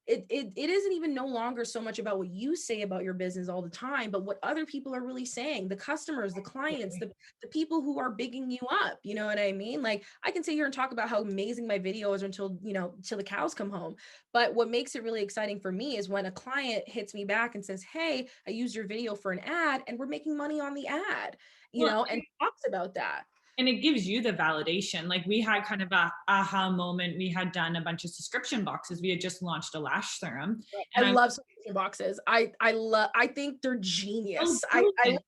it isn't even no longer so much about what you say about your business all the time, but what other people are really saying, the customers, the clients, the people who are bigging you up. You know what I mean? Like, I can sit here and talk about how amazing my video is until, till the cows come home. But what makes it really exciting for me is when a client hits me back and says, hey, I used your video for an ad and we're making money on the ad, Well, and talks about that. and it gives you the validation. Like we had kind of a aha moment. We had done a bunch of subscription boxes. We had just launched a lash serum, I and I love subscription boxes. I think they're oh, genius. I brilliant.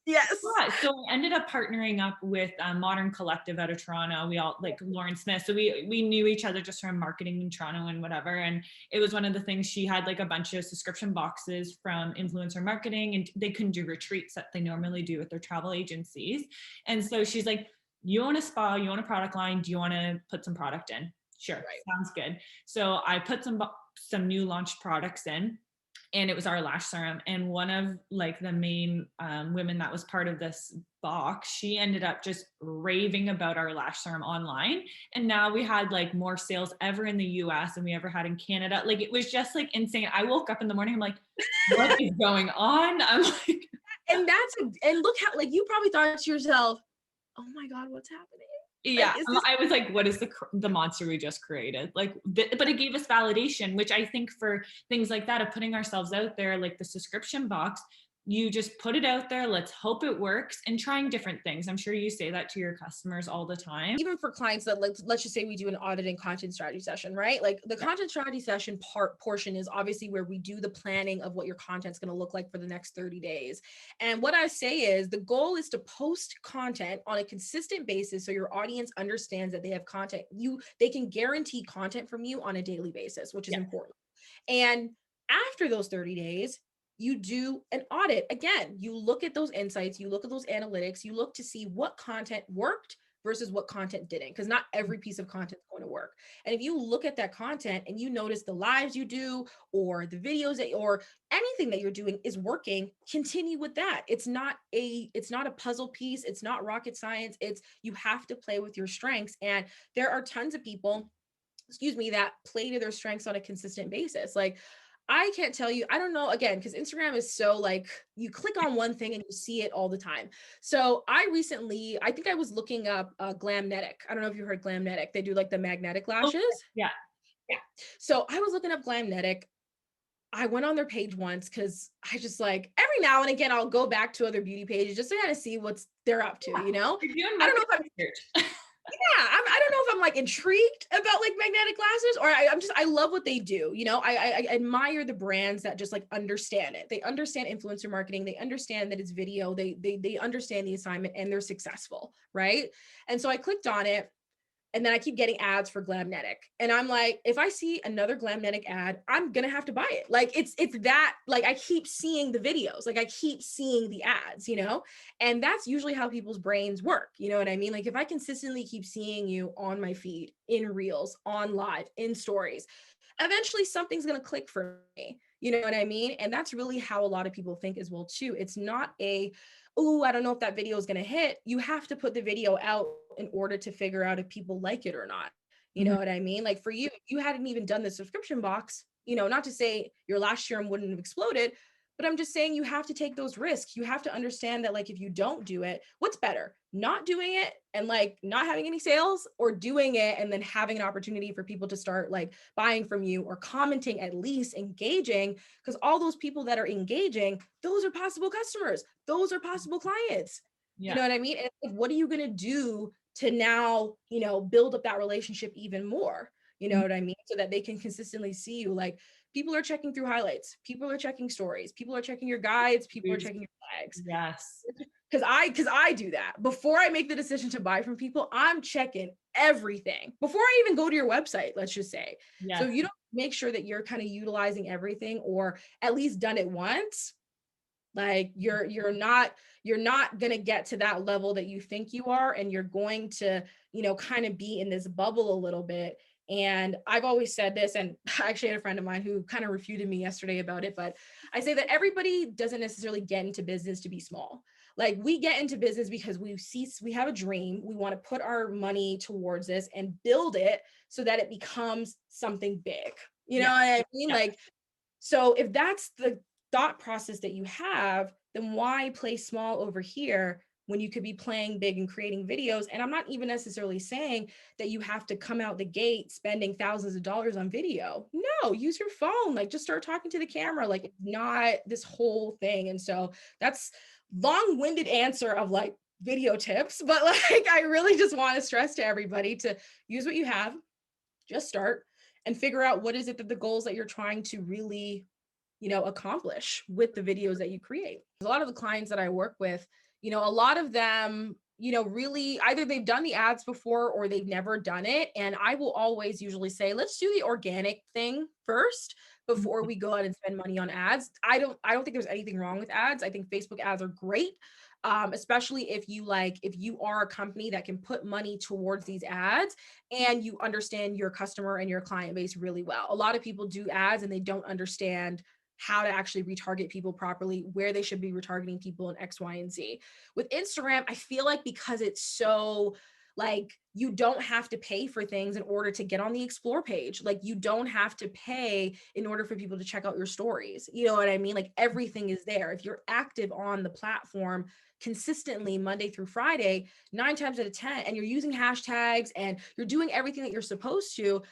yes. Yeah, so we ended up partnering up with a Modern Collective out of Toronto. We all like Lauren Smith, so we knew each other just from marketing in Toronto and whatever. And it was one of the things, she had like a bunch of subscription boxes from influencer marketing, and they couldn't do retreats that they normally do with their travel agencies. And so she's like, "You own a spa, you own a product line. Do you want to put some product in?" Sure, Right. sounds good. So I put some new launched products in, and it was our lash serum. And one of like the main women that was part of this box, she ended up just raving about our lash serum online, and now we had like more sales ever in the US than we ever had in Canada. Like, it was just like insane. I woke up in the morning, I'm like, what is going on? I'm like, And look how, like, you probably thought to yourself, oh my God, what's happening? yeah, Like, is this I was like, what is the monster we just created? Like, but it gave us validation, which I think for things like that, of putting ourselves out there, like the subscription box, you just put it out there. Let's hope it works, and trying different things. I'm sure you say that to your customers all the time. even for clients that, like, let's just say we do an audit and content strategy session, right? Like, the Yeah. content strategy session portion is obviously where we do the planning of what your content's going to look like for the next 30 days. And what I say is the goal is to post content on a consistent basis so your audience understands that they have content. They can guarantee content from you on a daily basis, which is Yeah. important. And after those 30 days, you do an audit. Again, you look at those insights, you look at those analytics, you look to see what content worked versus what content didn't, because not every piece of content is going to work. And if you look at that content and you notice the lives you do or the videos that, or anything that you're doing is working, continue with that. It's not a puzzle piece, it's not rocket science. It's, you have to play with your strengths. And there are tons of people, excuse me, that play to their strengths on a consistent basis. Like, I can't tell you, I don't know, again, because Instagram is so like, you click on one thing and you see it all the time. So I think I was looking up Glamnetic. I don't know if you heard Glamnetic. They do like the magnetic lashes. Yeah. Yeah. So I was looking up Glamnetic. I went on their page once because I just like, every now and again, I'll go back to other beauty pages just to kind of see what's they're up to, you know? You're doing I don't know if I'm research. yeah, I don't know if I'm like intrigued about like magnetic glasses, or I love what they do. You know, I admire the brands that just like understand it. They understand influencer marketing. They understand that it's video. They understand the assignment and they're successful, right? And so I clicked on it. And then I keep getting ads for Glamnetic. And I'm like, if I see another Glamnetic ad, I'm gonna have to buy it. Like it's that, like I keep seeing the videos, like I keep seeing the ads, you know? And that's usually how people's brains work. You know what I mean? Like if I consistently keep seeing you on my feed, in reels, on live, in stories, eventually something's gonna click for me. You know what I mean? And that's really how a lot of people think as well too. It's not a, oh, I don't know if that video is going to hit. You have to put the video out in order to figure out if people like it or not. You know what I mean? Like for you, you hadn't even done the subscription box, you know, not to say your Lash serum wouldn't have exploded, but I'm just saying you have to take those risks. You have to understand that like if you don't do it, what's better? Not doing it and like not having any sales, or doing it and then having an opportunity for people to start like buying from you or commenting, at least engaging, because all those people that are engaging, those are possible customers. Those are possible clients. Yeah. You know what I mean? And like, what are you going to do to now, you know, build up that relationship even more? You know what I mean? So that they can consistently see you. Like people are checking through highlights, people are checking stories, people are checking your guides, people are checking your flags. Yes. Because I do that. Before I make the decision to buy from people, I'm checking everything before I even go to your website, let's just say. Yes. So you don't make sure that you're kind of utilizing everything, or at least done it once, like you're not going to get to that level that you think you are, and you're going to, you know, kind of be in this bubble a little bit. And I've always said this, and I actually had a friend of mine who kind of refuted me yesterday about it, but I say that everybody doesn't necessarily get into business to be small. Like we get into business because we have a dream, we want to put our money towards this and build it so that it becomes something big. You know what I mean? Like, so if that's the thought process that you have, then why play small over here when you could be playing big and creating videos? And I'm not even necessarily saying that you have to come out the gate spending thousands of dollars on video. No, use your phone, like just start talking to the camera. Like it's not this whole thing. And so that's long-winded answer of like video tips, but like I really just want to stress to everybody to use what you have, just start and figure out what is it that the goals that you're trying to really, you know, accomplish with the videos that you create. A lot of the clients that I work with, you know, a lot of them, you know, really either they've done the ads before or they've never done it. And I will always usually say, let's do the organic thing first before we go out and spend money on ads. I don't think there's anything wrong with ads. I think Facebook ads are great. Especially if you are a company that can put money towards these ads and you understand your customer and your client base really well. A lot of people do ads and they don't understand how to actually retarget people properly, where they should be retargeting people in X, Y, and Z. With Instagram, I feel like because it's so like you don't have to pay for things in order to get on the explore page. Like you don't have to pay in order for people to check out your stories. You know what I mean? Like everything is there. If you're active on the platform consistently Monday through Friday, 9 times out of 10, and you're using hashtags and you're doing everything that you're supposed to,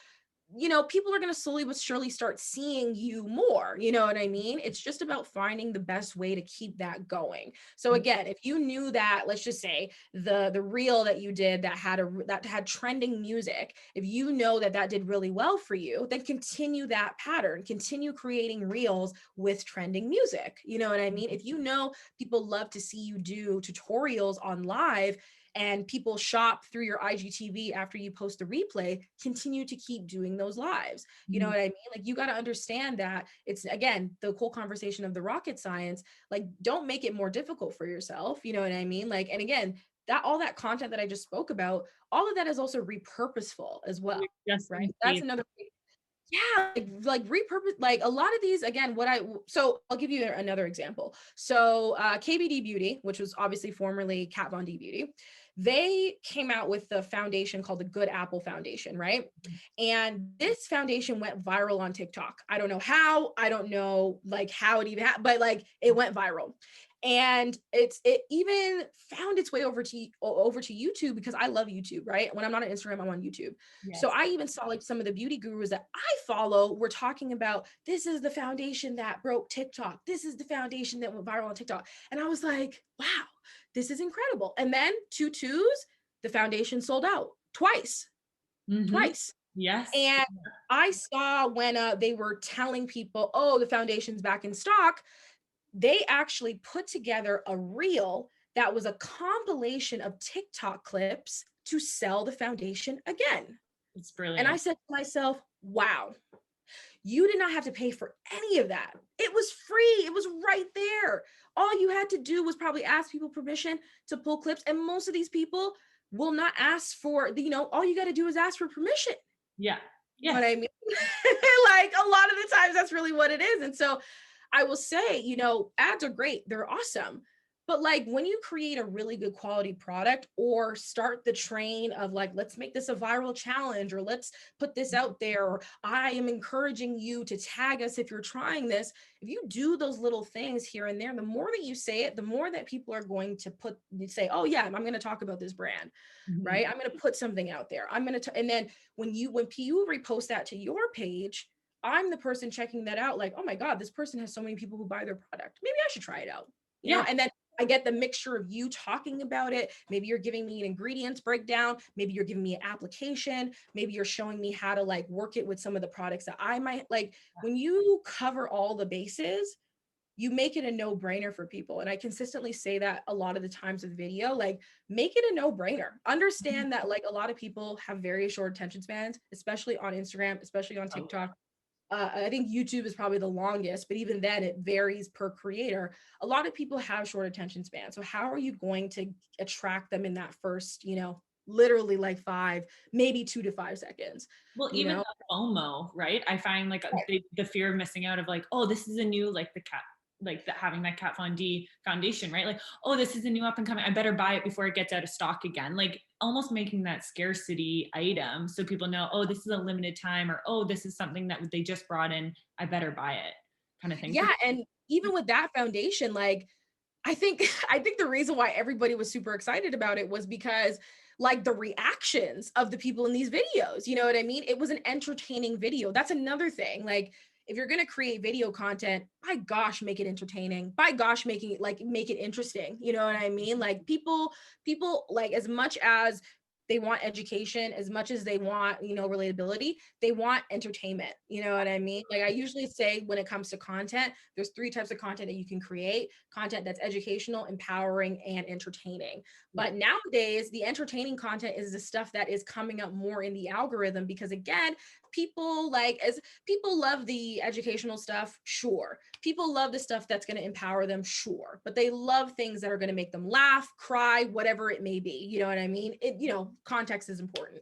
you know, people are going to slowly but surely start seeing you more. You know what I mean? It's just about finding the best way to keep that going. So again, if you knew that, let's just say the reel that you did that had trending music, if you know that that did really well for you, then continue that pattern, continue creating reels with trending music. You know what I mean? If you know people love to see you do tutorials on live, and people shop through your IGTV after you post a replay, continue to keep doing those lives. You know what I mean? Like, you got to understand that it's, again, the whole conversation of the rocket science. Like, don't make it more difficult for yourself. You know what I mean? Like, and again, that all that content that I just spoke about, all of that is also repurposeful as well. Just Right. That's another. Yeah, like repurpose, like a lot of these, again, so I'll give you another example. So KBD Beauty, which was obviously formerly Kat Von D Beauty, they came out with the foundation called the Good Apple Foundation, right? And this foundation went viral on TikTok. I don't know how, I don't know like how it even happened, but like it went viral. And it even found its way over to YouTube, because I love YouTube, right? When I'm not on Instagram, I'm on YouTube. Yes. So I even saw like some of the beauty gurus that I follow were talking about, this is the foundation that broke TikTok. This is the foundation that went viral on TikTok. And I was like, wow, this is incredible. And then 2 twos, the foundation sold out twice. Yes. And I saw when they were telling people, oh, the foundation's back in stock, they actually put together a reel that was a compilation of TikTok clips to sell the foundation again. It's brilliant. And I said to myself, wow, you did not have to pay for any of that. It was free. It was right there. All you had to do was probably ask people permission to pull clips. And most of these people will not ask for, all you got to do is ask for permission. Yeah. You know what I mean? Like, a lot of the times that's really what it is. And so I will say, ads are great. They're awesome. But like, when you create a really good quality product, or start the train of like, let's make this a viral challenge, or let's put this out there, or I am encouraging you to tag us if you're trying this. If you do those little things here and there, the more that you say it, the more that people are going to say, oh yeah, I'm going to talk about this brand, right? I'm going to put something out there. And then when you repost that to your page, I'm the person checking that out. Like, oh my God, this person has so many people who buy their product. Maybe I should try it out. You know, and then I get the mixture of you talking about it. Maybe you're giving me an ingredients breakdown. Maybe you're giving me an application. Maybe you're showing me how to like work it with some of the products that I might like. When you cover all the bases, you make it a no-brainer for people. And I consistently say that a lot of the times with video, like, make it a no-brainer. Understand that like a lot of people have very short attention spans, especially on Instagram, especially on TikTok. I think YouTube is probably the longest, but even then it varies per creator. A lot of people have short attention span. So how are you going to attract them in that first, literally like 5, maybe 2 to 5 seconds? Well, even the FOMO, right? I find like the fear of missing out of like, oh, this is a new, like the cat, like having that Kat Von D foundation, right? Like, oh, this is a new up and coming, I better buy it before it gets out of stock again. Like, almost making that scarcity item so people know, oh, this is a limited time, or oh, this is something that they just brought in, I better buy it, kind of thing. Yeah. And even with that foundation, like, I think the reason why everybody was super excited about it was because like the reactions of the people in these videos, you know what I mean? It was an entertaining video. That's another thing. Like, if you're going to create video content, by gosh, make it entertaining. By gosh, make it interesting. You know what I mean? Like, people like, as much as they want education, as much as they want, relatability, they want entertainment. You know what I mean? Like, I usually say when it comes to content, there's 3 types of content that you can create: content that's educational, empowering, and entertaining. But nowadays, the entertaining content is the stuff that is coming up more in the algorithm, because again, people love the educational stuff, sure. People love the stuff that's going to empower them, sure. But they love things that are going to make them laugh, cry, whatever it may be. You know what I mean? Context is important.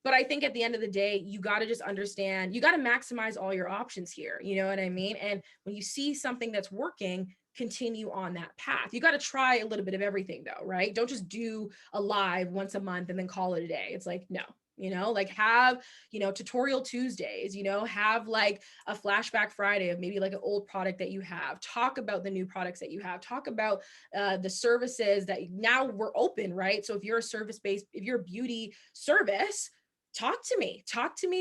But I think at the end of the day, you got to just understand, you got to maximize all your options here. You know what I mean? And when you see something that's working, continue on that path. You got to try a little bit of everything though, right? Don't just do a live once a month and then call it a day. It's like, no. Like, have, tutorial Tuesdays, have like a flashback Friday of maybe like an old product that you have. Talk about the new products that you have. Talk about the services that now we're open, right? So if you're if you're a beauty service, talk to me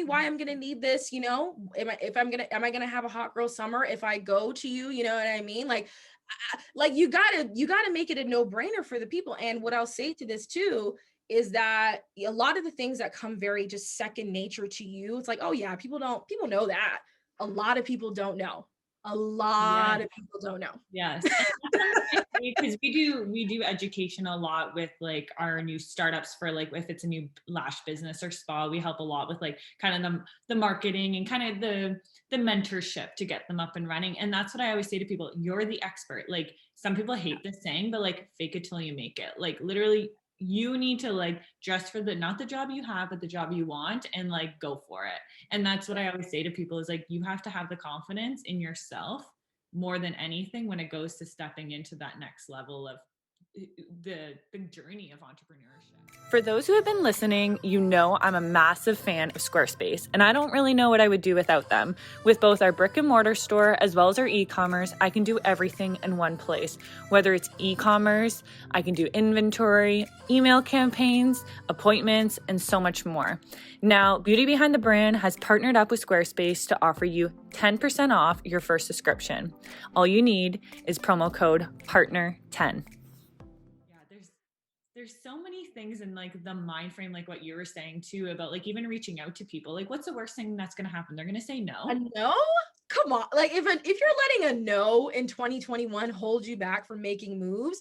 why I'm going to need this. Am I going to have a hot girl summer if I go to you? You know what I mean? Like you gotta make it a no-brainer for the people. And what I'll say to this too is that a lot of the things that come very just second nature to you, it's like, oh yeah, people know that. A lot of people don't know. a lot Yes. of people don't know. Yes. And that's something because we do education a lot with like our new startups for like if it's a new lash business or spa, we help a lot with like kind of the marketing and kind of the mentorship to get them up and running. And that's what I always say to people, you're the expert. Like some people hate this saying, but like fake it till you make it. Like literally you need to like dress for the not the job you have, but the job you want and like go for it. And that's what I always say to people is like you have to have the confidence in yourself more than anything when it goes to stepping into that next level of the journey of entrepreneurship. For those who have been listening, you know I'm a massive fan of Squarespace, and I don't really know what I would do without them. With both our brick and mortar store as well as our e-commerce, I can do everything in one place. Whether it's e-commerce, I can do inventory, email campaigns, appointments, and so much more. Now, Beauty Behind the Brand has partnered up with Squarespace to offer you 10% off your first subscription. All you need is promo code PARTNER10. There's so many things in like the mind frame, like what you were saying too, about like even reaching out to people. Like, what's the worst thing that's going to happen? They're going to say no. A no? Come on. Like if you're letting a no in 2021 hold you back from making moves,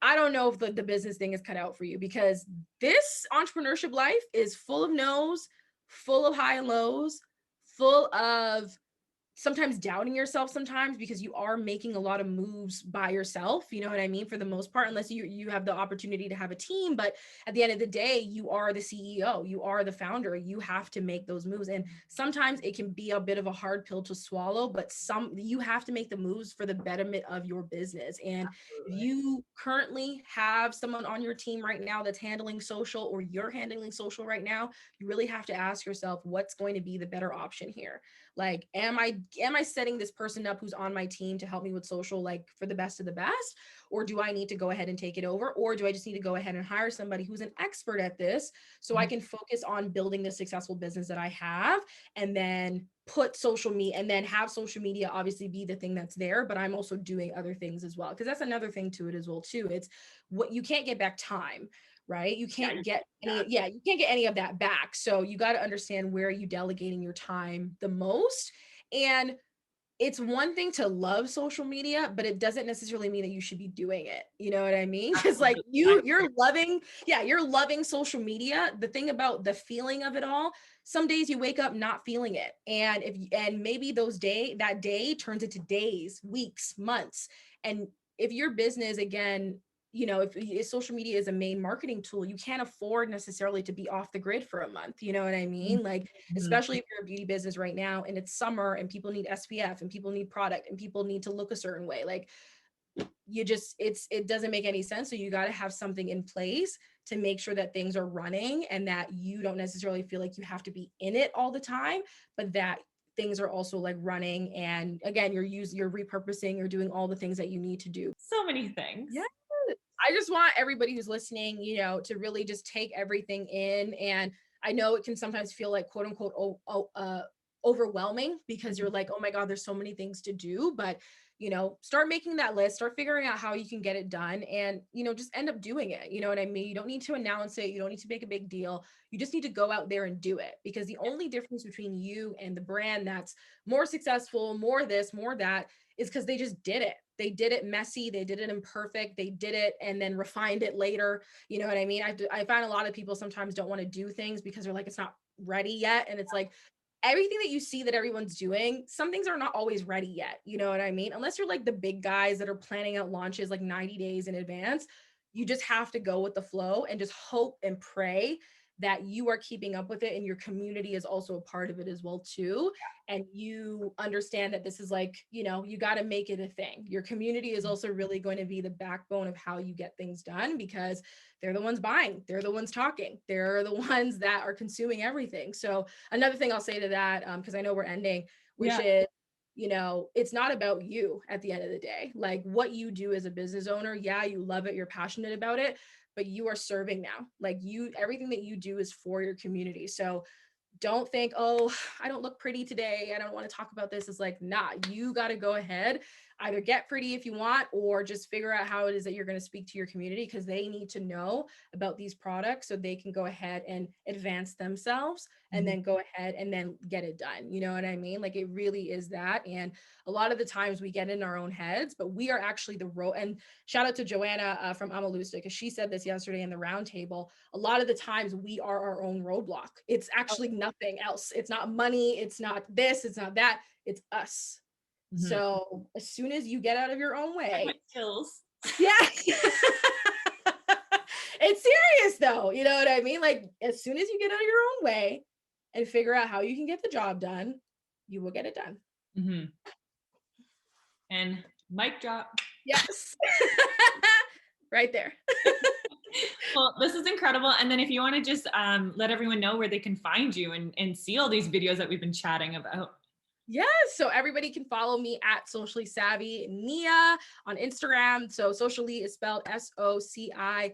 I don't know if the business thing is cut out for you, because this entrepreneurship life is full of no's, full of high and lows, full of sometimes doubting yourself sometimes, because you are making a lot of moves by yourself, you know what I mean, for the most part, unless you have the opportunity to have a team. But at the end of the day, you are the CEO, you are the founder, you have to make those moves. And sometimes it can be a bit of a hard pill to swallow, but you have to make the moves for the betterment of your business. And if you currently have someone on your team right now that's handling social, or you're handling social right now, you really have to ask yourself, what's going to be the better option here? Like, am I setting this person up who's on my team to help me with social, like for the best of the best? Or do I need to go ahead and take it over? Or do I just need to go ahead and hire somebody who's an expert at this so I can focus on building the successful business that I have, and then put social media, and then have social media obviously be the thing that's there, but I'm also doing other things as well. Because that's another thing to it as well too. It's what you can't get back time, right? You can't get any, you can't get any of that back. So you got to understand where you delegating your time the most. And it's one thing to love social media, but it doesn't necessarily mean that you should be doing it. You know what I mean? Because like you're loving social media. The thing about the feeling of it all, some days you wake up not feeling it. And maybe that day turns into days, weeks, months. And if your business, again, if social media is a main marketing tool, you can't afford necessarily to be off the grid for a month. You know what I mean? Like, especially if you're a beauty business right now and it's summer and people need SPF and people need product and people need to look a certain way. Like, it doesn't make any sense. So you got to have something in place to make sure that things are running, and that you don't necessarily feel like you have to be in it all the time, but that things are also like running. And again, you're repurposing, you're doing all the things that you need to do. So many things. Yeah. I just want everybody who's listening, to really just take everything in. And I know it can sometimes feel like, quote unquote, overwhelming, because you're like, oh my God, there's so many things to do. But, start making that list, start figuring out how you can get it done, and, just end up doing it. You know what I mean? You don't need to announce it. You don't need to make a big deal. You just need to go out there and do it, because the only difference between you and the brand that's more successful, more this, more that, is because they just did it. They did it messy. They did it imperfect. They did it and then refined it later. You know what I mean? I find a lot of people sometimes don't want to do things because they're like, it's not ready yet. And it's like, everything that you see that everyone's doing, some things are not always ready yet. You know what I mean? Unless you're like the big guys that are planning out launches like 90 days in advance, you just have to go with the flow and just hope and pray that you are keeping up with it, and your community is also a part of it as well too. And you understand that this is like, you got to make it a thing. Your community is also really going to be the backbone of how you get things done, because they're the ones buying, they're the ones talking, they're the ones that are consuming everything. So another thing I'll say to that, because I know we're ending, which is, it's not about you at the end of the day. Like, what you do as a business owner, you love it, you're passionate about it, but you are serving now. Like, everything that you do is for your community. So don't think, oh, I don't look pretty today, I don't want to talk about this. It's like, nah, you got to go ahead, either get pretty if you want, or just figure out how it is that you're going to speak to your community, because they need to know about these products so they can go ahead and advance themselves and then go ahead and then get it done. You know what I mean? Like, it really is that. And a lot of the times we get in our own heads, but we are actually the road. And shout out to Joanna from Amalusta, because she said this yesterday in the roundtable. A lot of the times we are our own roadblock. It's actually nothing else. It's not money. It's not this. It's not that. It's us. So as soon as you get out of your own way, chills. yeah. It's serious though. You know what I mean? Like, as soon as you get out of your own way and figure out how you can get the job done, you will get it done. And mic drop. Yes. Right there. Well, this is incredible. And then if you want to just let everyone know where they can find you and see all these videos that we've been chatting about. Yes, so everybody can follow me at Socially Savvy Nia on Instagram. So socially is spelled SOCILEE.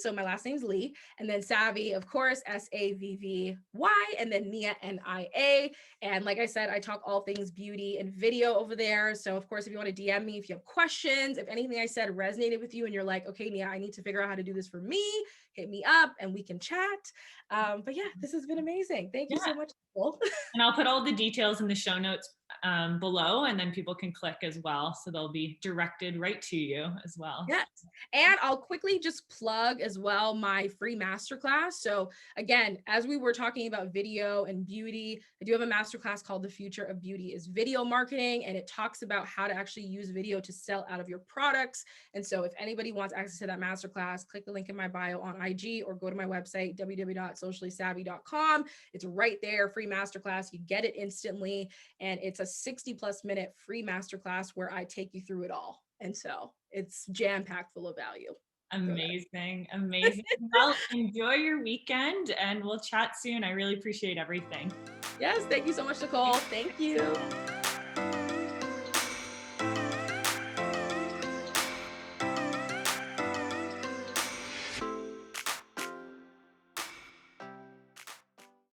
So my last name's Lee, and then Savvy, of course, SAVVY, and then Nia, NIA. And like I said, I talk all things beauty and video over there. So of course, if you want to DM me, if you have questions, if anything I said resonated with you and you're like, okay, Nia, I need to figure out how to do this for me, hit me up and we can chat. But yeah, this has been amazing. Thank you so much, Nicole. And I'll put all the details in the show notes below, and then people can click as well. So they'll be directed right to you as well. Yes. And I'll quickly just plug as well my free masterclass. So again, as we were talking about video and beauty, I do have a masterclass called The Future of Beauty is Video Marketing, and it talks about how to actually use video to sell out of your products. And so if anybody wants access to that masterclass, click the link in my bio on IG or go to my website, www.sociallysavvy.com. It's right there, free masterclass. You get it instantly. And it's a 60+ minute free masterclass where I take you through it all. And so it's jam-packed full of value. Amazing. Amazing. Well, enjoy your weekend and we'll chat soon. I really appreciate everything. Yes, thank you so much, Nicole. Thank you.